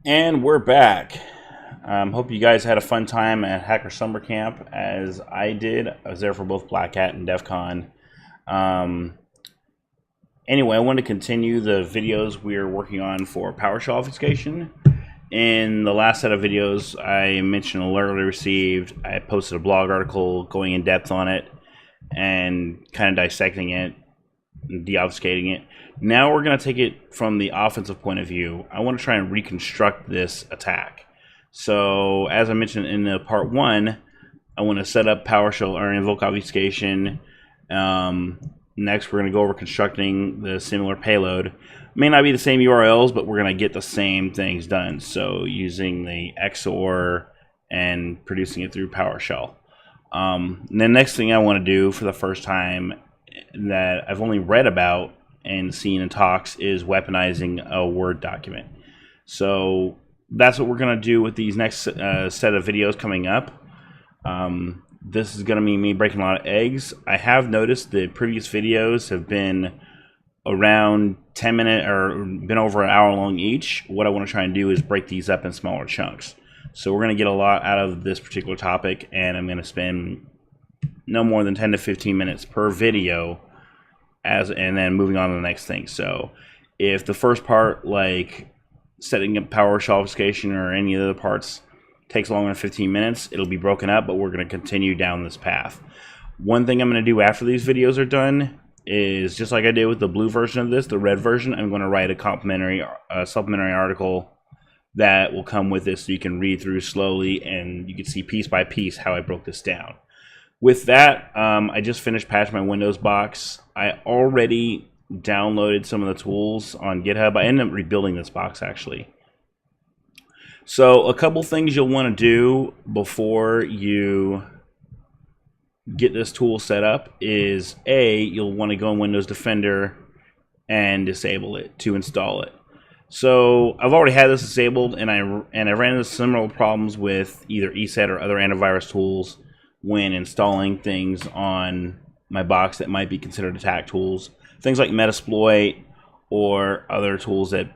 And we're back. Hope you guys had a fun time at Hacker Summer Camp, as I did. I was there for both Black Hat and DEF CON. Anyway, I want to continue the videos we're working on for Powershell Obfuscation. In the last set of videos, I mentioned an alert I received. I posted a blog article going in depth on it and kind of dissecting it, de-obfuscating it. Now we're going to take it from the offensive point of view. I want to try and reconstruct this attack. So, as I mentioned in the part 1, I want to set up Powershell or invoke obfuscation. Next, we're going to go over constructing the similar payload. May not be the same URLs, but we're going to get the same things done. So, using the XOR and producing it through Powershell. The next thing I want to do for the first time that I've only read about and seen in talks is weaponizing a Word document. So that's what we're going to do with these next set of videos coming up. This is going to be me breaking a lot of eggs. I have noticed the previous videos have been around 10 minutes or been over an hour long each. What I want to try and do is break these up in smaller chunks. So we're going to get a lot out of this particular topic, and I'm going to spend no more than 10 to 15 minutes per video, and then moving on to the next thing. So if the first part, like setting up Powershell obfuscation or any of the other parts, takes longer than 15 minutes, it'll be broken up, but we're going to continue down this path. One thing I'm going to do after these videos are done is, just like I did with the blue version of this, the red version, I'm going to write a supplementary article that will come with this so you can read through slowly and you can see piece by piece how I broke this down. With that, I just finished patching my Windows box. I already downloaded some of the tools on GitHub. I ended up rebuilding this box, actually. So a couple things you'll want to do before you get this tool set up is, A, you'll want to go in Windows Defender and disable it to install it. So I've already had this disabled, and I ran into similar problems with either ESET or other antivirus tools when installing things on my box that might be considered attack tools. Things like Metasploit or other tools that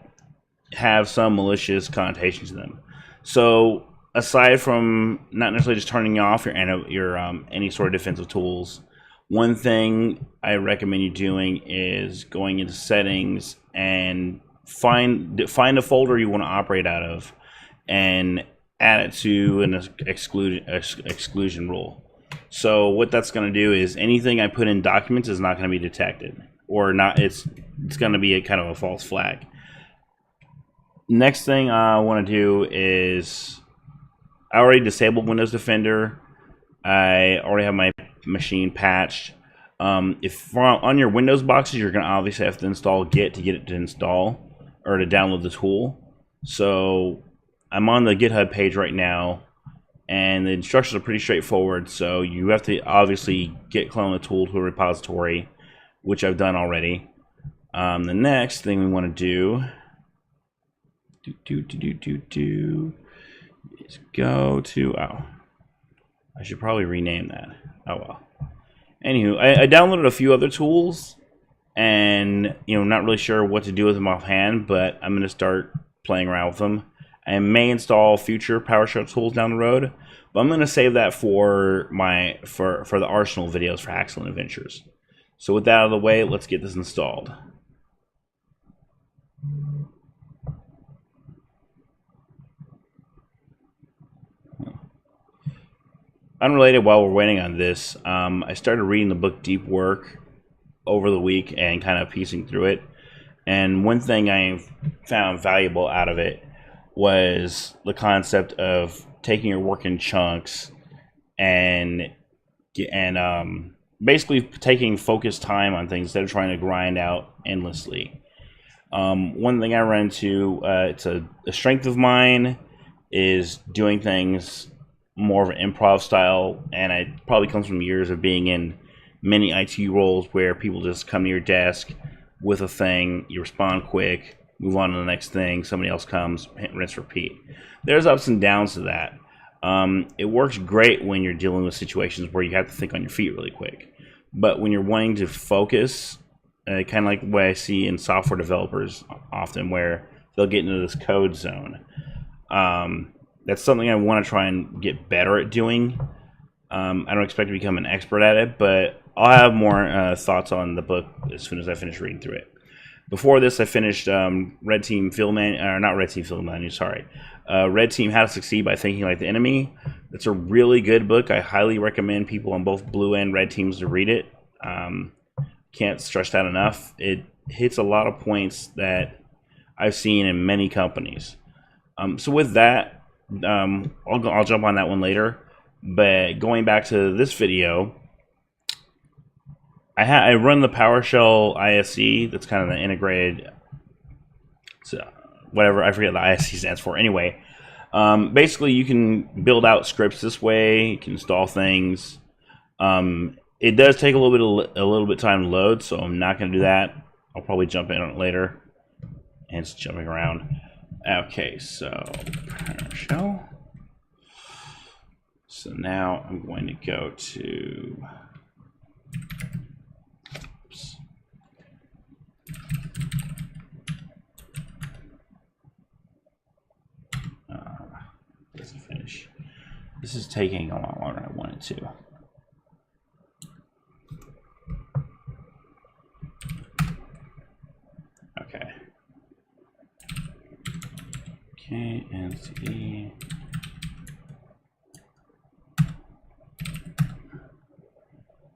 have some malicious connotations to them. So aside from not necessarily just turning off your any sort of defensive tools, one thing I recommend you doing is going into settings and find a folder you want to operate out of and add it to an exclusion rule. So what that's going to do is anything I put in documents is not going to be detected, or not. It's going to be a kind of a false flag. Next thing I want to do is, I already disabled Windows Defender. I already have my machine patched. If on your Windows boxes, you're going to obviously have to install Git to get it to install or to download the tool. So I'm on the GitHub page right now, and the instructions are pretty straightforward. So you have to obviously git clone the tool to a repository, which I've done already. The next thing we want to do is go to, I should probably rename that. Oh well. Anywho, I downloaded a few other tools, and not really sure what to do with them offhand, but I'm going to start playing around with them. I may install future PowerShell tools down the road, but I'm going to save that for the Arsenal videos for Haxcellent Adventures. So with that out of the way, let's get this installed. Unrelated, while we're waiting on this, I started reading the book Deep Work over the week and kind of piecing through it. And one thing I found valuable out of it was the concept of taking your work in chunks and basically taking focused time on things instead of trying to grind out endlessly. One thing I run into, it's a strength of mine, is doing things more of an improv style, and it probably comes from years of being in many IT roles where people just come to your desk with a thing, you respond quick, move on to the next thing, somebody else comes, rinse, repeat. There's ups and downs to that. It works great when you're dealing with situations where you have to think on your feet really quick. But when you're wanting to focus, kind of like what I see in software developers often, where they'll get into this code zone. That's something I want to try and get better at doing. I don't expect to become an expert at it, but I'll have more thoughts on the book as soon as I finish reading through it. Before this, I finished Red Team Field Manual, or not Red Team Field Manual, sorry. Red Team How to Succeed by Thinking Like the Enemy. It's a really good book. I highly recommend people on both blue and red teams to read it. Can't stress that enough. It hits a lot of points that I've seen in many companies. So with that, I'll jump on that one later. But going back to this video, I run the PowerShell ISC. That's kind of the integrated, whatever, I forget what the ISC stands for. Anyway, basically you can build out scripts this way. You can install things. It does take a little bit time to load, so I'm not going to do that. I'll probably jump in on it later. And it's jumping around. Okay, so PowerShell. So now I'm going to go to. Oops. Doesn't finish. This is taking a lot longer than I wanted to. Okay. Okay, NCD.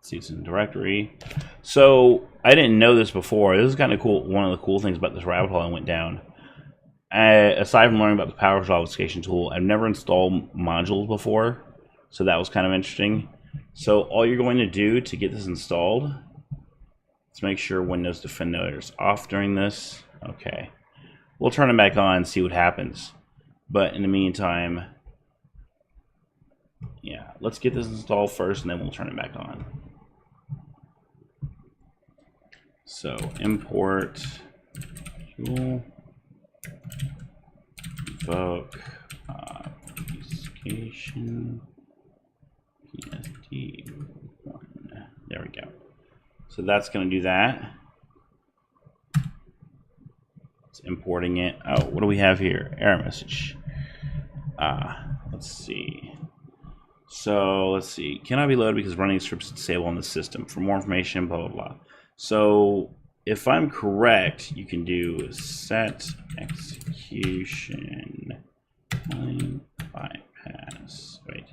See, it's in the directory. So I didn't know this before. This is kind of cool. One of the cool things about this rabbit hole I went down. Aside from learning about the Powershell obfuscation tool, I've never installed modules before, so that was kind of interesting. So all you're going to do to get this installed, let's make sure Windows Defender is off during this. Okay, we'll turn it back on and see what happens. But in the meantime, yeah, let's get this installed first, and then we'll turn it back on. So import tool. Invoke obfuscation PSD1. There we go. So that's going to do that. It's importing it. Oh, what do we have here? Error message. Let's see. So let's see. Cannot be loaded because running scripts is disabled on the system. For more information, blah blah blah. So if I'm correct, you can do set execution line bypass. Wait.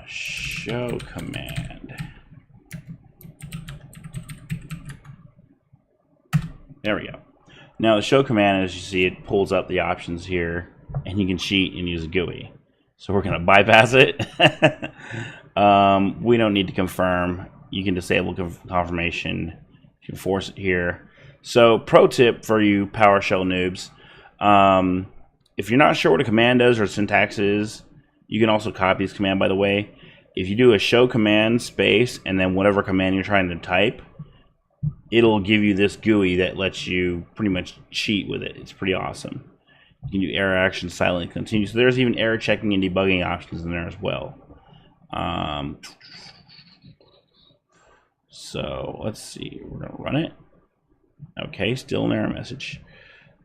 Show command. There we go. Now the show command, as you see, it pulls up the options here, and you can cheat and use a GUI. So we're going to bypass it. We don't need to confirm. You can disable confirmation. You can force it here. So pro tip for you PowerShell noobs, if you're not sure what a command does or syntax is, you can also copy this command, by the way. If you do a show command space and then whatever command you're trying to type, it'll give you this GUI that lets you pretty much cheat with it. It's pretty awesome. You can do error action, silent, continue. So there's even error checking and debugging options in there as well. So let's see. We're going to run it. Okay, still an error message.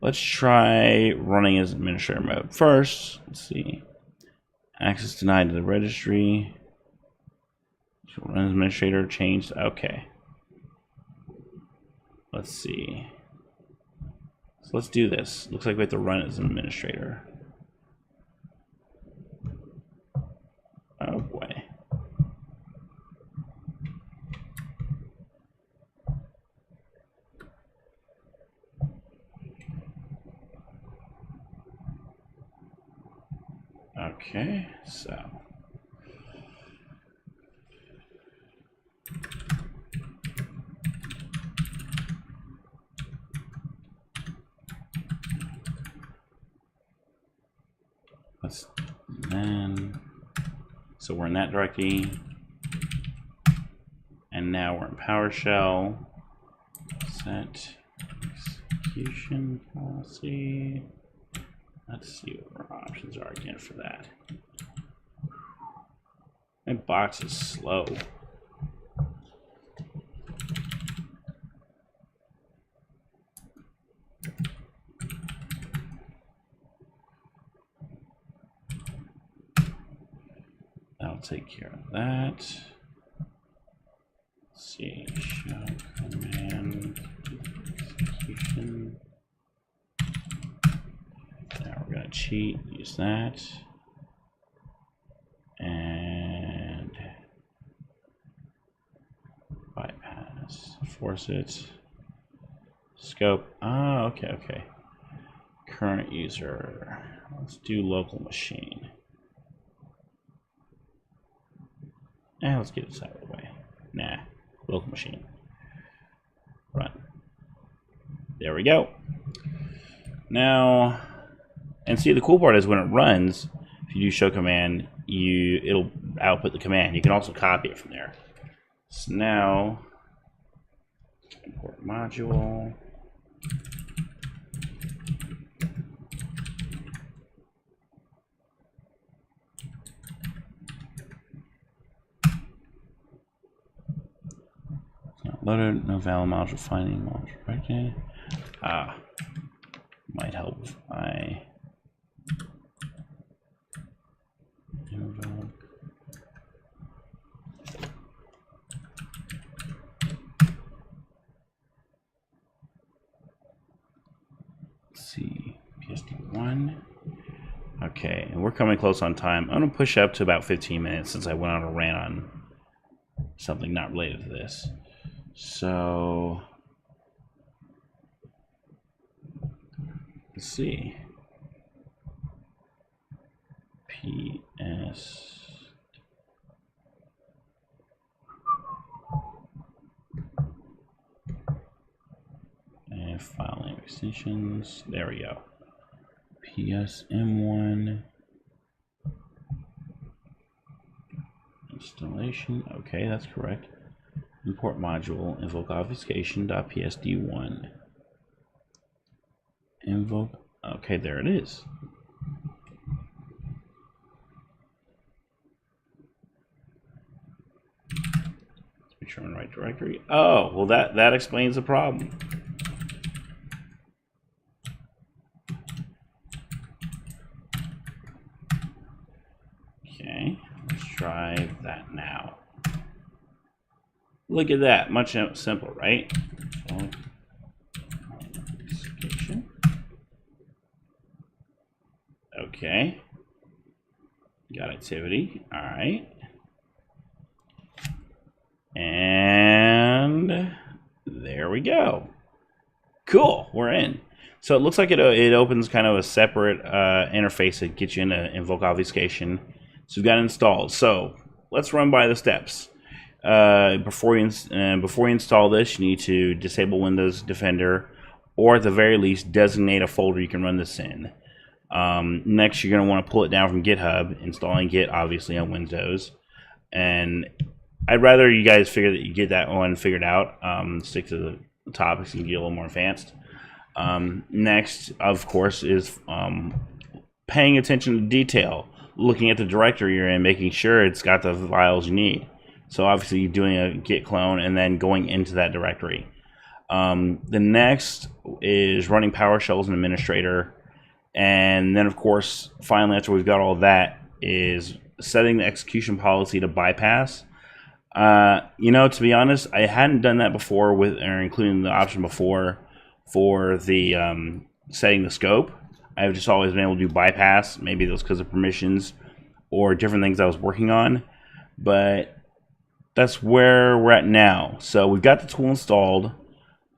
Let's try running as administrator mode first. Let's see. Access denied to the registry. So run as administrator changed. Okay. Let's see. So let's do this. Looks like we have to run it as an administrator. Oh boy. Okay, so let's then so we're in that directory, and now we're in PowerShell. Set execution policy. Let's see what our options are again for that. My box is slow. take care of that. Let's see, show command execution. Now we're gonna cheat, use that. And bypass, force it. Scope, okay. Current user, let's do local machine. And let's get this out of the way. Nah, local machine. Run. There we go. Now, and see, the cool part is when it runs, if you do show command, it'll output the command. You can also copy it from there. So now, import module. Loaded, no valid module finding, module corrected. Might help if I invoke. Let's see, PSD1. Okay, and we're coming close on time. I'm gonna push up to about 15 minutes since I went on a rant on something not related to this. So let's see. PS. And file name extensions. There we go. PSM1. Installation. Okay, that's correct. Import module, invoke obfuscation.psd1. Invoke, okay, there it is. Let's make sure I'm in the right directory. Oh, well that explains the problem. Okay, let's try that now. Look at that, much simpler, right? Okay. Got activity. All right. And there we go. Cool. We're in. So it looks like it opens kind of a separate interface that gets you into invoke obfuscation. So we've got it installed. So let's run by the steps. Before you install this, you need to disable Windows Defender, or at the very least, designate a folder you can run this in. Next, you're going to want to pull it down from GitHub, installing Git, obviously, on Windows. And I'd rather you guys get that one figured out. Stick to the topics and get a little more advanced. Next, of course, is paying attention to detail, looking at the directory you're in, making sure it's got the files you need. So obviously doing a git clone and then going into that directory. The next is running PowerShell as an administrator. And then of course, finally after we've got all that, is setting the execution policy to bypass. You know, to be honest, I hadn't done that before or including the option before for the setting the scope. I've just always been able to do bypass. Maybe that's because of permissions or different things I was working on. But that's where we're at now. So we've got the tool installed.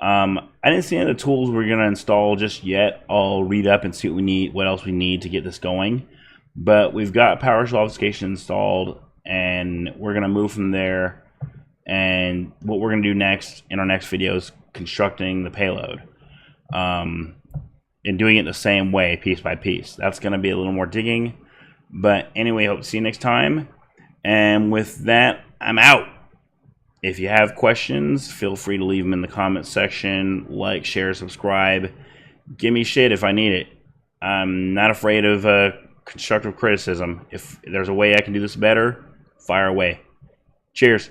I didn't see any of the tools we're going to install just yet. I'll read up and see what else we need to get this going. But we've got Powershell Obfuscation installed, and we're going to move from there. And what we're going to do next in our next video is constructing the payload. And doing it the same way, piece by piece. That's going to be a little more digging. But anyway, hope to see you next time. And with that, I'm out. If you have questions, feel free to leave them in the comments section. Like, share, subscribe. Give me shit if I need it. I'm not afraid of constructive criticism. If there's a way I can do this better, fire away. Cheers.